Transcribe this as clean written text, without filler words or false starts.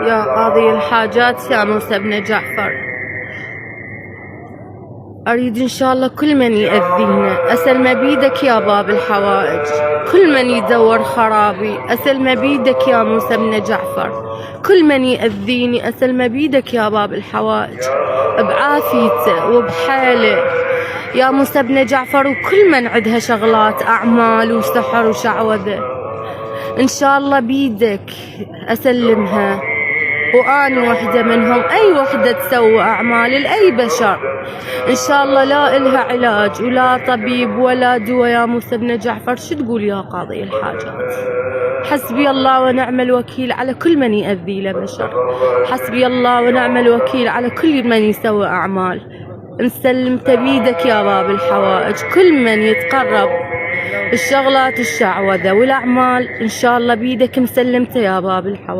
يا قاضي الحاجات يا موسى بن جعفر. أريد إن شاء الله كل من يأذينا أسلم بيدك يا باب الحوائج، كل من يدور خرابي أسلم بيدك يا موسى بن جعفر، كل من يأذيني أسلم بيدك يا باب الحوائج، بعافيته وبحاله يا موسى بن جعفر. وكل من عندها شغلات أعمال وسحر وشعوذة إن شاء الله بيدك أسلمها، وأنا وحدة منهم. أي وحدة تسوي أعمال لأي بشر إن شاء الله لا إلها علاج ولا طبيب ولا دواء يا موسى بن جعفر. شو تقول يا قاضي الحاجات؟ حسبي الله ونعم الوكيل على كل من يأذي لبشر، حسبي الله ونعم الوكيل على كل من يسوي أعمال. مسلمت بيدك يا باب الحوائج، كل من يتقرب الشغلات الشعوذة والأعمال إن شاء الله بيدك مسلمته يا باب الحوائج.